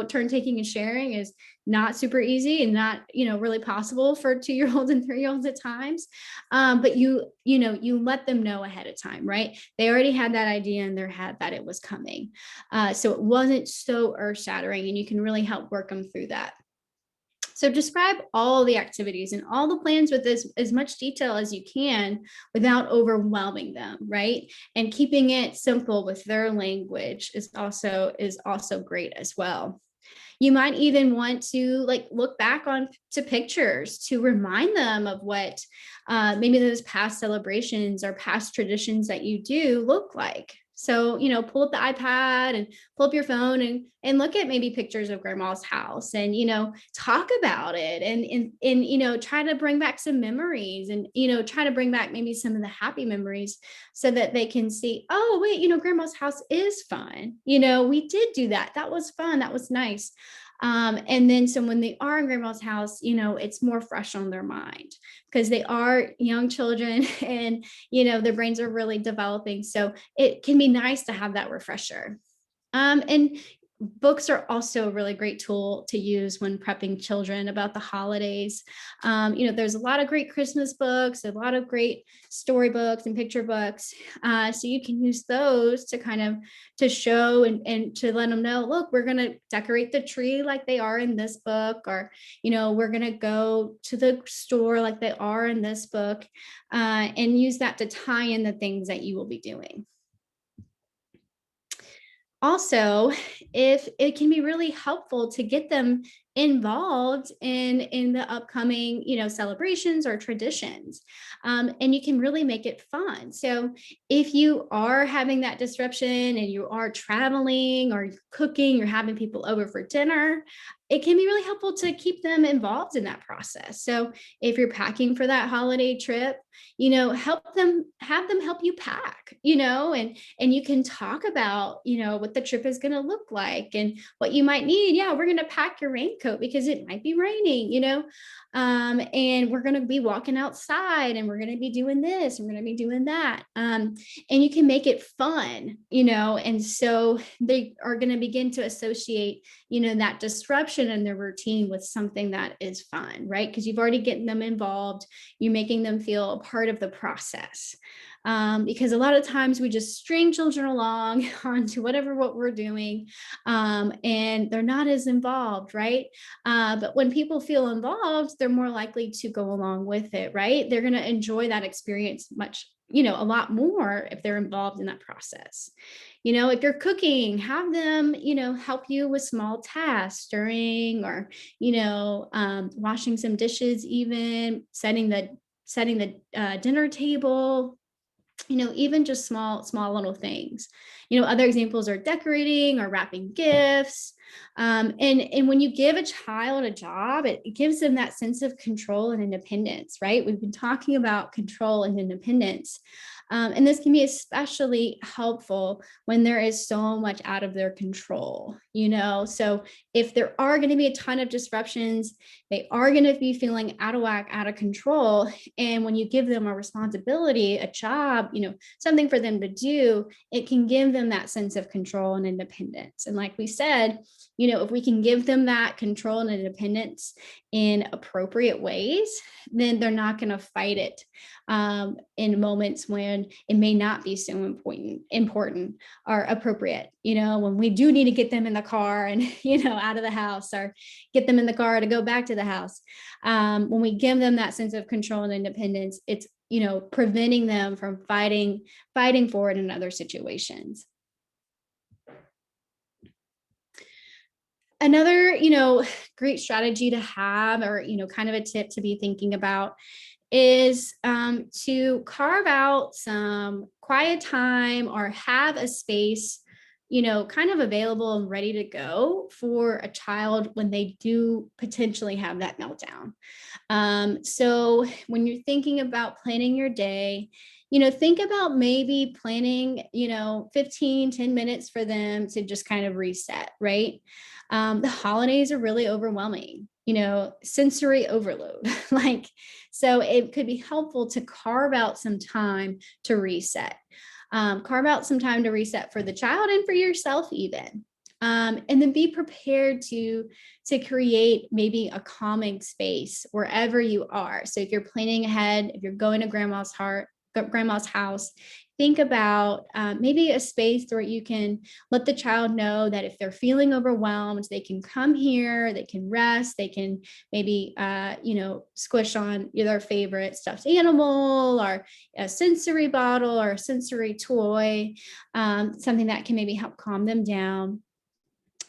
Turn taking and sharing is not super easy and not, really possible for 2-year-olds and 3-year-olds at times. But you let them know ahead of time, right? They already had that idea in their head that it was coming. So it wasn't so earth-shattering, and you can really help work them through that. So describe all the activities and all the plans with as much detail as you can without overwhelming them, right? And keeping it simple with their language is also great as well. You might even want to look back on to pictures to remind them of what maybe those past celebrations or past traditions that you do look like. So, pull up the iPad and pull up your phone and look at maybe pictures of grandma's house and, talk about it and try to bring back some memories and, try to bring back maybe some of the happy memories so that they can see, oh, wait, grandma's house is fun. We did do that. That was fun. That was nice. And then so when they are in grandma's house, it's more fresh on their mind because they are young children and, their brains are really developing. So it can be nice to have that refresher. And books are also a really great tool to use when prepping children about the holidays. There's a lot of great Christmas books, a lot of great storybooks and picture books. So you can use those to kind of to show and to let them know, look, we're going to decorate the tree like they are in this book, or, we're going to go to the store like they are in this book, and use that to tie in the things that you will be doing. Also, if it can be really helpful to get them involved in the upcoming, celebrations or traditions, and you can really make it fun. So if you are having that disruption and you are traveling or cooking, you're having people over for dinner, it can be really helpful to keep them involved in that process. So if you're packing for that holiday trip, have them help you pack, and you can talk about, what the trip is going to look like and what you might need. Yeah, we're going to pack your raincoat because it might be raining, and we're going to be walking outside and we're going to be doing this, and we're going to be doing that. And you can make it fun, and so they are going to begin to associate, that disruption in their routine with something that is fun, right? Because you've already gotten them involved, you're making them feel a part of the process. Because a lot of times we just string children along onto what we're doing, and they're not as involved, right? But when people feel involved, they're more likely to go along with it, right? They're going to enjoy that experience much, a lot more if they're involved in that process. If you're cooking, have them, help you with small tasks, stirring or, washing some dishes, even setting the dinner table, even just small little things. Other examples are decorating or wrapping gifts. And when you give a child a job, it gives them that sense of control and independence, right? We've been talking about control and independence. And this can be especially helpful when there is so much out of their control, so if there are going to be a ton of disruptions, they are going to be feeling out of whack, out of control. And when you give them a responsibility, a job, something for them to do, it can give them that sense of control and independence. And like we said, if we can give them that control and independence in appropriate ways, then they're not going to fight it in moments when it may not be so important or appropriate. When we do need to get them in the car and, out of the house, or get them in the car to go back to the house. When we give them that sense of control and independence, it's, preventing them from fighting for it in other situations. Another, great strategy to have, or, kind of a tip to be thinking about, is to carve out some quiet time or have a space, kind of available and ready to go for a child when they do potentially have that meltdown. So when you're thinking about planning your day, think about maybe planning, 10 minutes for them to just kind of reset, right? The holidays are really overwhelming, sensory overload. So it could be helpful to carve out some time to reset. Carve out some time to reset for the child and for yourself even. And then be prepared to create maybe a calming space wherever you are. So if you're planning ahead, if you're going to grandma's house, think about maybe a space where you can let the child know that if they're feeling overwhelmed, they can come here, they can rest, they can maybe, squish on their favorite stuffed animal or a sensory bottle or a sensory toy, something that can maybe help calm them down.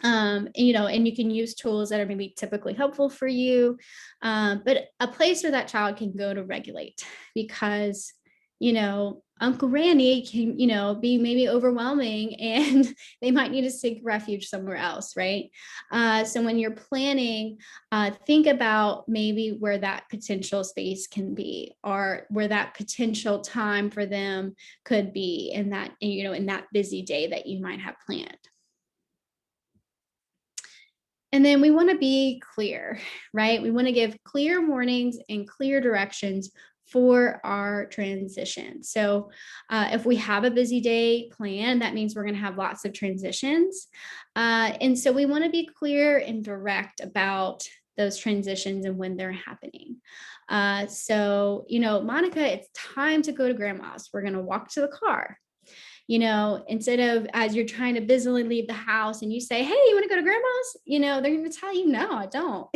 And you can use tools that are maybe typically helpful for you, but a place where that child can go to regulate, because, Uncle Randy can, be maybe overwhelming and they might need to seek refuge somewhere else, right? So when you're planning, think about maybe where that potential space can be, or where that potential time for them could be in that, in that busy day that you might have planned. And then we want to be clear, right? We want to give clear warnings and clear directions for our transition. So if we have a busy day planned, that means we're going to have lots of transitions. And so we want to be clear and direct about those transitions and when they're happening. So, Monica, it's time to go to grandma's. We're going to walk to the car. Instead of, as you're trying to busily leave the house and you say, hey, you want to go to grandma's? They're going to tell you, no, I don't,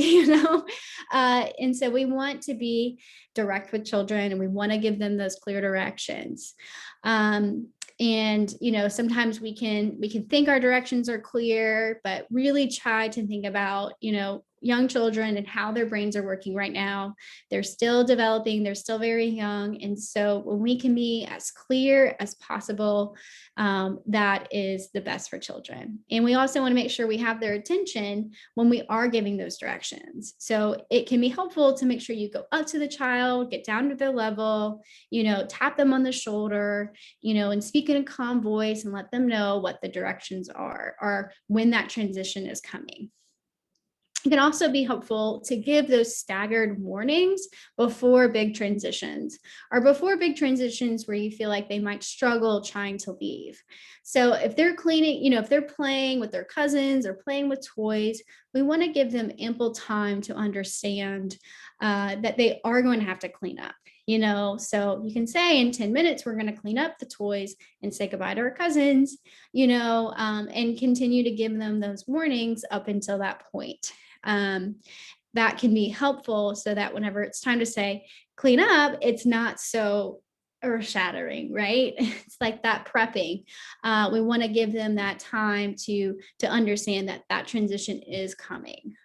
and so we want to be direct with children, and we want to give them those clear directions. And, sometimes we can think our directions are clear, but really try to think about, young children and how their brains are working right now. They're still developing, they're still very young. And so when we can be as clear as possible, that is the best for children. And we also want to make sure we have their attention when we are giving those directions. So it can be helpful to make sure you go up to the child, get down to their level, tap them on the shoulder, and speak in a calm voice and let them know what the directions are, or when that transition is coming. It can also be helpful to give those staggered warnings before big transitions, or before big transitions where you feel like they might struggle trying to leave. So if they're cleaning, if they're playing with their cousins or playing with toys, we want to give them ample time to understand that they are going to have to clean up. So you can say, in 10 minutes, we're going to clean up the toys and say goodbye to our cousins, and continue to give them those warnings up until that point. That can be helpful, so that whenever it's time to say clean up, it's not so earth-shattering, right? It's like that prepping. We want to give them that time to understand that that transition is coming.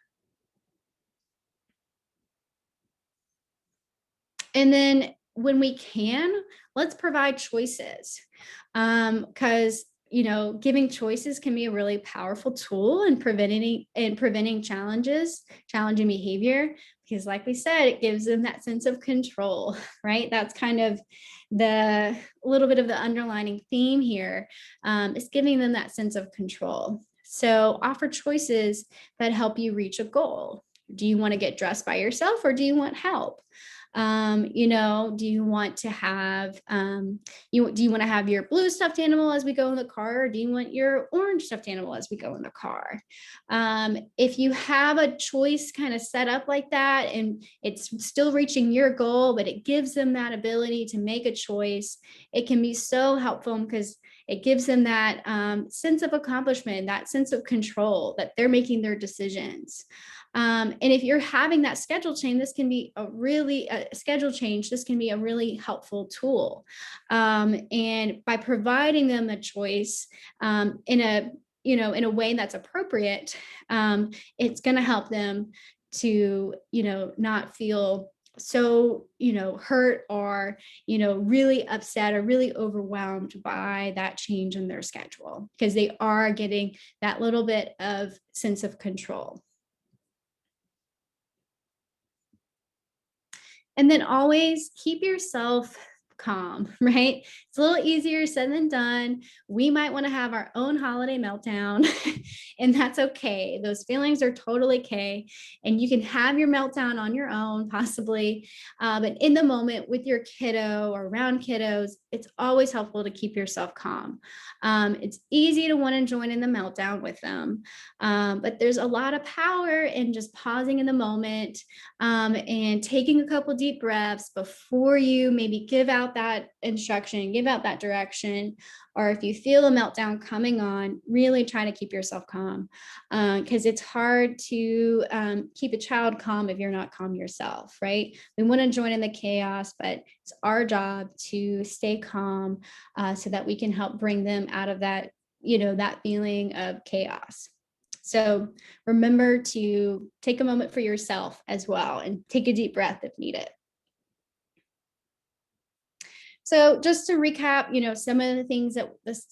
And then when we can, let's provide choices, because giving choices can be a really powerful tool in preventing challenging behavior, because like we said, it gives them that sense of control, right? That's kind of the little bit of the underlining theme here, is giving them that sense of control. So offer choices that help you reach a goal. Do you want to get dressed by yourself, or do you want help? Do you want to have, do you want to have your blue stuffed animal as we go in the car, or do you want your orange stuffed animal as we go in the car? If you have a choice kind of set up like that, and it's still reaching your goal, but it gives them that ability to make a choice, it can be so helpful, because it gives them that sense of accomplishment, that sense of control, that they're making their decisions. And if you're having that schedule change, this can be a really helpful tool. And by providing them a choice in a way that's appropriate, it's going to help them to, not feel so, hurt, or, really upset or really overwhelmed by that change in their schedule, because they are getting that little bit of sense of control. And then always keep yourself calm, right? It's a little easier said than done. We might want to have our own holiday meltdown, and that's okay. Those feelings are totally okay. And you can have your meltdown on your own, possibly. But in the moment with your kiddo or around kiddos, it's always helpful to keep yourself calm. It's easy to want to join in the meltdown with them. But there's a lot of power in just pausing in the moment, and taking a couple deep breaths before you maybe give out that instruction, give out that direction, or if you feel a meltdown coming on, really try to keep yourself calm, because it's hard to keep a child calm if you're not calm yourself, right? We want to join in the chaos, but it's our job to stay calm, so that we can help bring them out of that, that feeling of chaos. So remember to take a moment for yourself as well and take a deep breath if needed. So just to recap, some of the things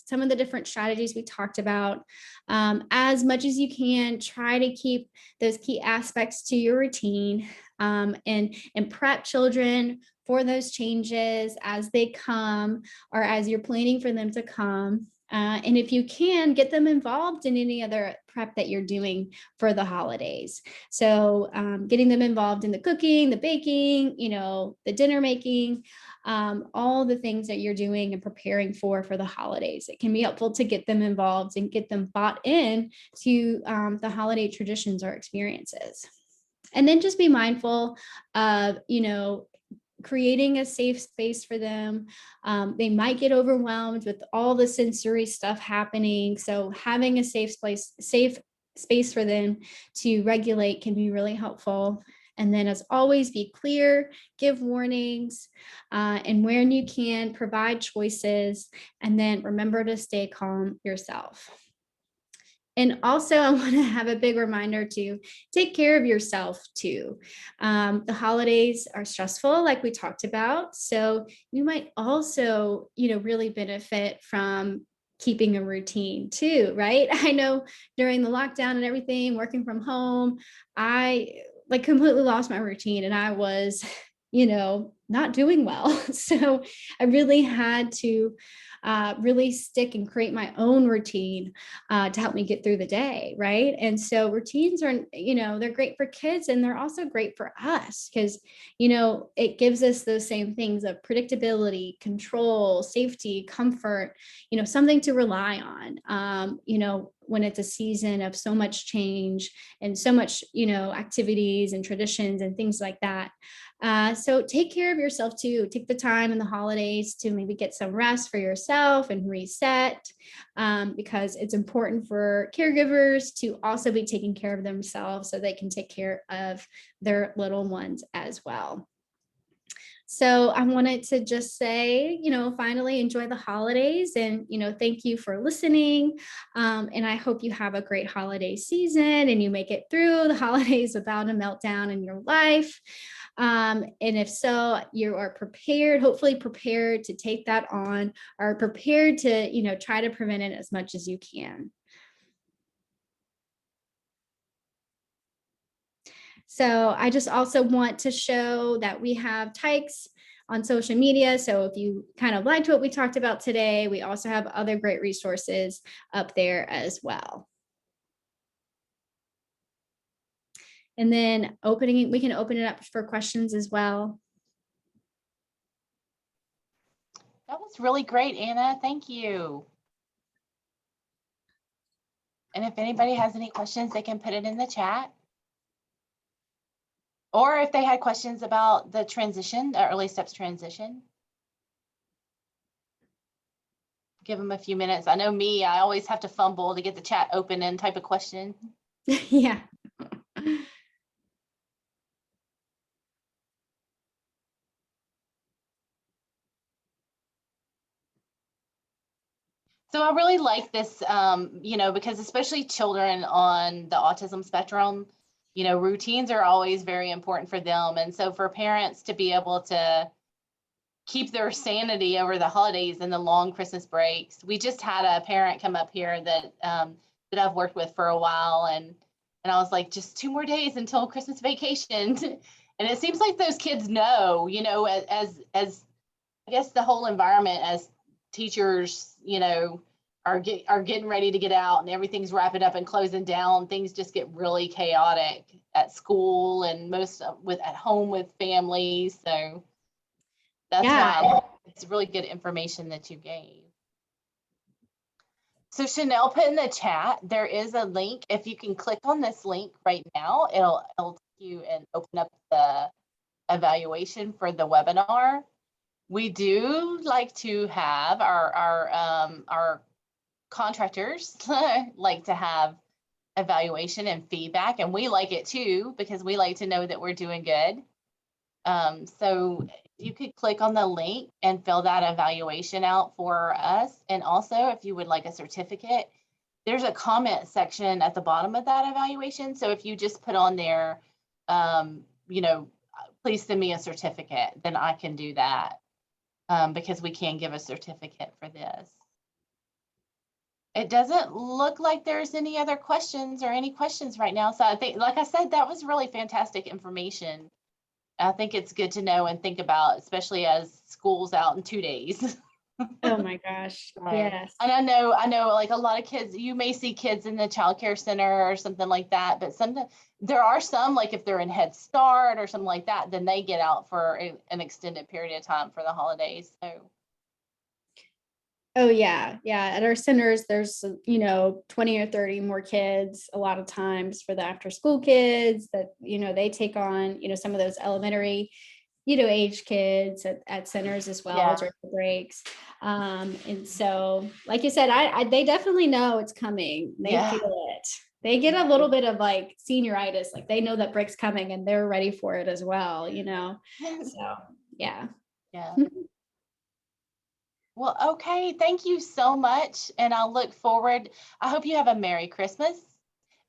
some of the different strategies we talked about, as much as you can, try to keep those key aspects to your routine, and prep children for those changes as they come or as you're planning for them to come. And if you can, get them involved in any other prep that you're doing for the holidays. So getting them involved in the cooking, the baking, the dinner making, all the things that you're doing and preparing for the holidays. It can be helpful to get them involved and get them bought in to the holiday traditions or experiences. And then just be mindful of, creating a safe space for them. They might get overwhelmed with all the sensory stuff happening. So having a safe space for them to regulate can be really helpful. And then, as always, be clear, give warnings, and when you can, provide choices. And then remember to stay calm yourself. And also, I want to have a big reminder to take care of yourself too. The holidays are stressful, like we talked about. So you might also, really benefit from keeping a routine too, right? I know during the lockdown and everything, working from home, I completely lost my routine and I was, not doing well. So I really had to really stick and create my own routine to help me get through the day, right? And so routines are, they're great for kids and they're also great for us because, it gives us those same things of predictability, control, safety, comfort, something to rely on, when it's a season of so much change and so much, activities and traditions and things like that. So take care of yourself too. Take the time in the holidays to maybe get some rest for yourself and reset, because it's important for caregivers to also be taking care of themselves so they can take care of their little ones as well. So I wanted to just say, finally enjoy the holidays and, thank you for listening. And I hope you have a great holiday season and you make it through the holidays without a meltdown in your life. And if so, you are prepared, hopefully prepared to take that on, or prepared to, try to prevent it as much as you can. So I just also want to show that we have TIKES on social media. So if you kind of liked what we talked about today, we also have other great resources up there as well. And then we can open it up for questions as well. That was really great, Anna. Thank you. And if anybody has any questions, they can put it in the chat. Or if they had questions about the transition, the early steps transition. Give them a few minutes. I know me, I always have to fumble to get the chat open and type a question. Yeah. So I really like this, because especially children on the autism spectrum, routines are always very important for them. And so for parents to be able to keep their sanity over the holidays and the long Christmas breaks. We just had a parent come up here that I've worked with for a while, and I was like, just 2 more days until Christmas vacation. And it seems like those kids know, as I guess the whole environment as teachers, are getting ready to get out and everything's wrapping up and closing down. Things just get really chaotic at school and at home with families. So that's why it's really good information that you gave. So Chanel put in the chat, there is a link. If you can click on this link right now, it'll take you and open up the evaluation for the webinar. We do like to have our contractors like to have evaluation and feedback, and we like it too because we like to know that we're doing good. So you could click on the link and fill that evaluation out for us. And also, if you would like a certificate, there's a comment section at the bottom of that evaluation. So if you just put on there, you know, please send me a certificate, then I can do that, because we can give a certificate for this. It doesn't look like there's any other questions or any questions right now. So I think, like I said, that was really fantastic information. I think it's good to know and think about, especially as school's out in 2 days. Oh my gosh, yes. And I know like a lot of kids, you may see kids in the child care center or something like that, but sometimes there are some, like if they're in Head Start or something like that, then they get out for an extended period of time for the holidays. So. Oh yeah, yeah. At our centers, there's, you know, 20 or 30 more kids a lot of times for the after school kids that, you know, they take on, you know, some of those elementary, you know, age kids at centers as well, Yeah. during the breaks. And so, like you said, they definitely know it's coming. They Yeah. feel it. They get a little bit of like senioritis, like they know that break's coming and they're ready for it as well, you know? So, yeah. Yeah. Well, okay. Thank you so much. And I'll look forward. I hope you have a Merry Christmas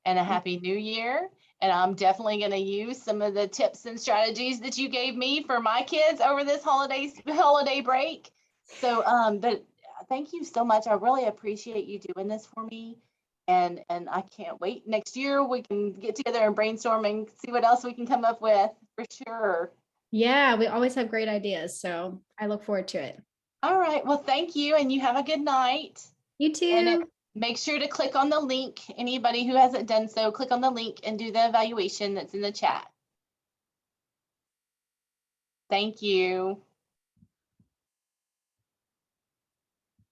and a Happy New Year. And I'm definitely going to use some of the tips and strategies that you gave me for my kids over this holiday break. So, but thank you so much. I really appreciate you doing this for me. And I can't wait. Next year we can get together and brainstorm and see what else we can come up with, for sure. Yeah, we always have great ideas. So I look forward to it. All right. Well, thank you. And you have a good night. You too. And make sure to click on the link. Anybody who hasn't done so, click on the link and do the evaluation that's in the chat. Thank you.